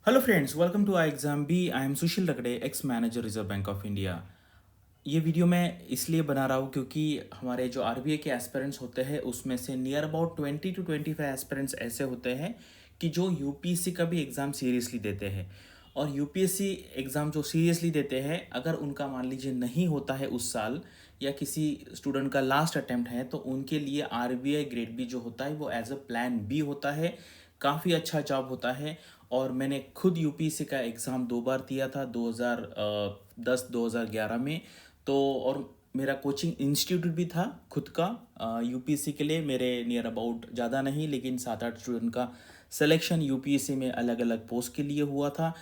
Hello friends, welcome to I exam B. I am Sushil Rakde, ex manager Reserve Bank of India. ये video मैं इसलिए बना रहा हूँ क्योंकि हमारे जो आरबीआई के एस्पिरेंट्स होते हैं उसमें से नियर अबाउट 20 to 25 एस्पिरेंट्स ऐसे होते हैं कि जो यूपीएससी का भी एग्ज़ाम सीरियसली देते हैं। और यूपीएससी एग्ज़ाम जो सीरियसली देते हैं, अगर उनका मान लीजिए नहीं होता है उस साल, या किसी स्टूडेंट का लास्ट अटेम्प्ट है, तो उनके लिए आरबीआई ग्रेड बी जो होता है वो एज अ प्लान बी होता है। काफ़ी अच्छा जॉब होता है। और मैंने खुद यूपीएससी का एग्ज़ाम 2 बार दिया था, 2010 2011 में। तो और मेरा कोचिंग इंस्टीट्यूट भी था खुद का यूपीएससी के लिए। मेरे नियर अबाउट ज़्यादा नहीं लेकिन 7-8 स्टूडेंट का सिलेक्शन यूपीएससी में अलग अलग पोस्ट के लिए हुआ था,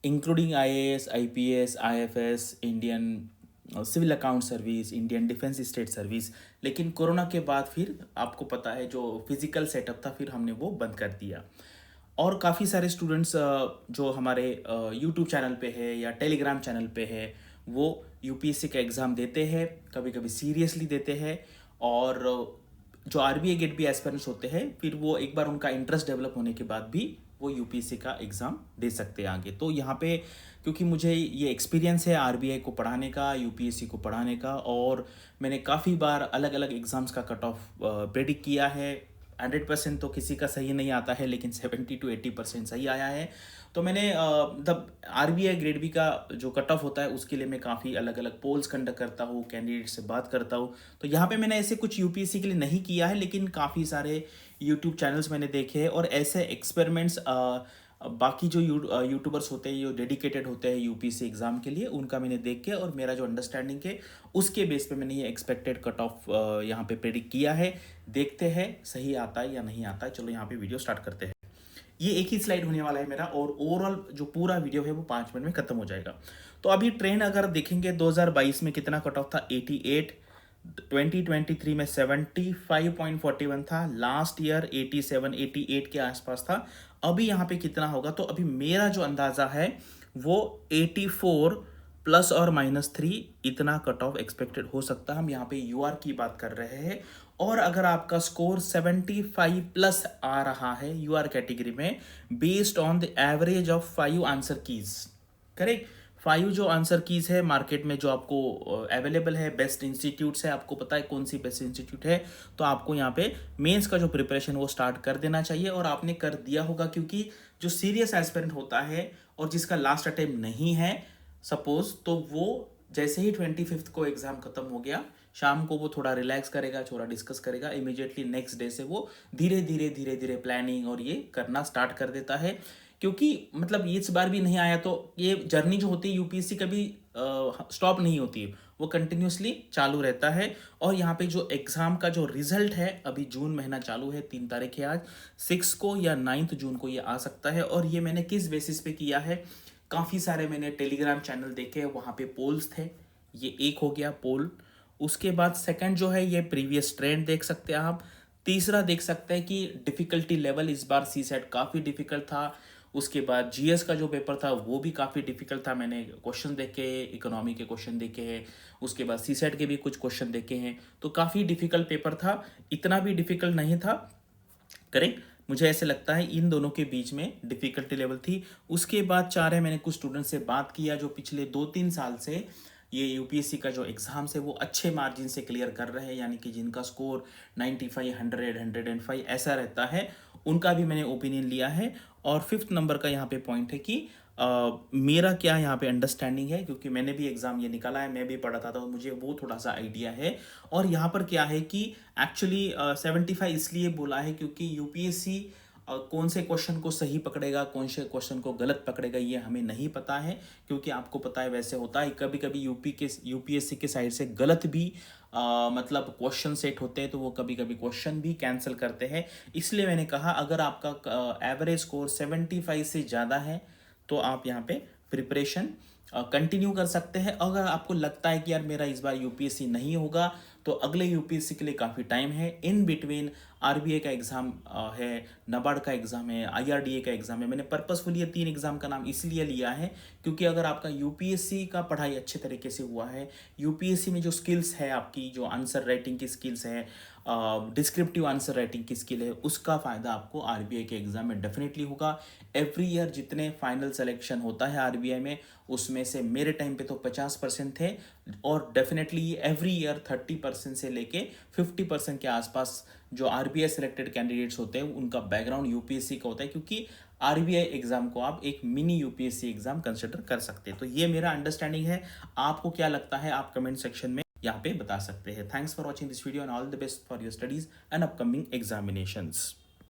including IAS, IPS, IFS, Indian civil account service, Indian defence state service. लेकिन कोरोना के बाद फिर आपको पता है जो फिजिकल सेटअप था फिर हमने वो बंद कर दिया। और काफ़ी सारे स्टूडेंट्स जो हमारे यूट्यूब चैनल पे है या टेलीग्राम चैनल पे है, वो यूपीएससी का एग्ज़ाम देते हैं, कभी कभी सीरियसली देते हैं। और जो आरबीआई गेट भी एस्पिरेंट्स होते हैं, फिर वो एक बार उनका इंटरेस्ट डेवलप होने के बाद भी वो यूपीएससी का एग्ज़ाम दे सकते हैं आगे। तो यहाँ पे क्योंकि मुझे ये एक्सपीरियंस है आरबीआई को पढ़ाने का, यूपीएससी को पढ़ाने का, और मैंने काफ़ी बार अलग अलग एग्ज़ाम्स का कट ऑफ प्रेडिक्ट किया है। 100% तो किसी का सही नहीं आता है, लेकिन 70 to 80% सही आया है। तो मैंने मतलब आरबीआई ग्रेड बी का जो कट ऑफ होता है उसके लिए मैं काफ़ी अलग अलग पोल्स कंडक्ट करता हूँ, कैंडिडेट से बात करता हूँ। तो यहाँ पे मैंने ऐसे कुछ यूपीएससी के लिए नहीं किया है, लेकिन काफ़ी सारे यूट्यूब चैनल्स मैंने देखे हैं और ऐसे एक्सपेरिमेंट्स बाकी जो यूट्यूबर्स होते हैं, जो डेडिकेटेड होते हैं यूपीएससी एग्ज़ाम के लिए, उनका मैंने देख के और मेरा जो अंडरस्टैंडिंग है उसके बेस पे मैंने ये एक्सपेक्टेड कट ऑफ यहाँ पे प्रेडिक्ट किया है। देखते हैं सही आता है या नहीं आता है। चलो यहाँ पे वीडियो स्टार्ट करते हैं। ये एक ही स्लाइड होने वाला है मेरा, और ओवरऑल जो पूरा वीडियो है वो 5 मिनट में खत्म हो जाएगा। तो अभी ट्रेंड अगर देखेंगे, 2022 में कितना कट ऑफ था, 88। 2023 में 75.41 था। लास्ट ईयर 87 88 के आसपास था। अभी यहाँ पे कितना होगा, तो अभी मेरा जो अंदाज़ा है वो 84 +or -3 इतना कट ऑफ एक्सपेक्टेड हो सकता है। हम यहाँ पे यूआर की बात कर रहे हैं। और अगर आपका स्कोर 75 प्लस आ रहा है यूआर कैटेगरी में, based on the average of 5 answer keys, correct, 5 जो आंसर कीज है मार्केट में जो आपको अवेलेबल है, बेस्ट इंस्टीट्यूट्स है, आपको पता है कौन सी बेस्ट इंस्टीट्यूट है, तो आपको यहाँ पे मेंस का जो प्रिपरेशन वो स्टार्ट कर देना चाहिए। और आपने कर दिया होगा, क्योंकि जो सीरियस एस्पिरेंट होता है और जिसका लास्ट अटेम्प्ट नहीं है सपोज, तो वो जैसे ही 25 को एग्जाम खत्म हो गया, शाम को वो थोड़ा रिलैक्स करेगा, थोड़ा डिस्कस करेगा, इमीडिएटली नेक्स्ट डे से वो धीरे धीरे धीरे धीरे प्लानिंग और ये करना स्टार्ट कर देता है। क्योंकि मतलब इस बार भी नहीं आया तो ये जर्नी जो होती है यूपीएससी कभी स्टॉप नहीं होती है, वो कंटिन्यूसली चालू रहता है। और यहाँ पे जो एग्ज़ाम का जो रिजल्ट है, अभी जून महीना चालू है, 3 तारीख है आज, 6 को या 9 जून को ये आ सकता है। और ये मैंने किस बेसिस पे किया है, काफ़ी सारे मैंने टेलीग्राम चैनल देखे, वहाँ पे पोल्स थे। ये एक हो गया पोल। उसके बाद सेकंड जो है, ये प्रीवियस ट्रेंड देख सकते हैं आप। तीसरा देख सकते हैं कि डिफ़िकल्टी लेवल इस बार सी सेट काफ़ी डिफ़िकल्ट था। उसके बाद जीएस का जो पेपर था वो भी काफ़ी डिफ़िकल्ट था, मैंने क्वेश्चन देखे, इकोनॉमी के क्वेश्चन देखे हैं। उसके बाद सी सेट के भी कुछ क्वेश्चन देखे हैं, तो काफ़ी डिफ़िकल्ट पेपर था, इतना भी डिफ़िकल्ट नहीं था, करेक्ट। मुझे ऐसे लगता है इन दोनों के बीच में डिफ़िकल्टी लेवल थी। उसके बाद चार है, मैंने कुछ स्टूडेंट से बात किया जो पिछले 2-3 साल से ये यूपीएससी का जो एग्ज़ाम है वो अच्छे मार्जिन से क्लियर कर रहे हैं, यानी कि जिनका स्कोर 95 100 105 ऐसा रहता है, उनका भी मैंने ओपिनियन लिया है। और फिफ्थ नंबर का यहाँ पे पॉइंट है कि मेरा क्या यहाँ पे अंडरस्टैंडिंग है, क्योंकि मैंने भी एग्ज़ाम ये निकाला है, मैं भी पढ़ा था, तो मुझे वो थोड़ा सा आइडिया है। और यहाँ पर क्या है कि एक्चुअली 75 इसलिए बोला है क्योंकि यूपीएससी कौन से क्वेश्चन को सही पकड़ेगा, कौन से क्वेश्चन को गलत पकड़ेगा, ये हमें नहीं पता है। क्योंकि आपको पता है वैसे होता है, कभी कभी यूपीएससी के साइड से गलत भी मतलब क्वेश्चन सेट होते हैं, तो वो कभी कभी क्वेश्चन भी कैंसिल करते हैं। इसलिए मैंने कहा अगर आपका एवरेज स्कोर 75 से ज़्यादा है तो आप यहाँ पे प्रिपरेशन कंटिन्यू कर सकते हैं। अगर आपको लगता है कि यार मेरा इस बार यूपीएससी नहीं होगा, तो अगले यूपीएससी के लिए काफ़ी टाइम है। इन बिटवीन आरबीआई का एग्ज़ाम है, नाबार्ड का एग्ज़ाम है, आईआरडीए का एग्ज़ाम है। मैंने पर्पसफुली ये 3 एग्ज़ाम का नाम इसलिए लिया है क्योंकि अगर आपका यूपीएससी का पढ़ाई अच्छे तरीके से हुआ है, यूपीएससी में जो स्किल्स है, आपकी जो आंसर राइटिंग की स्किल्स है, डिस्क्रिप्टिव आंसर राइटिंग की स्किल है, उसका फ़ायदा आपको आरबीआई के एग्ज़ाम में डेफिनेटली होगा। एवरी ईयर जितने फाइनल सिलेक्शन होता है आरबीआई में, उसमें से मेरे टाइम पे तो 50% थे, और डेफिनेटली एवरी ईयर 30% से लेके 50% के आसपास जो आरबीआई सेलेक्टेड कैंडिडेट्स होते हैं उनका बैकग्राउंड यूपीएससी का होता है, क्योंकि आरबीआई एग्जाम को आप एक मिनी यूपीएससी एग्जाम कंसिडर कर सकते हैं। तो ये मेरा अंडरस्टैंडिंग है। आपको क्या लगता है आप कमेंट सेक्शन में यहाँ पे बता सकते हैं। Thanks for watching this video and all the best for your studies and upcoming examinations.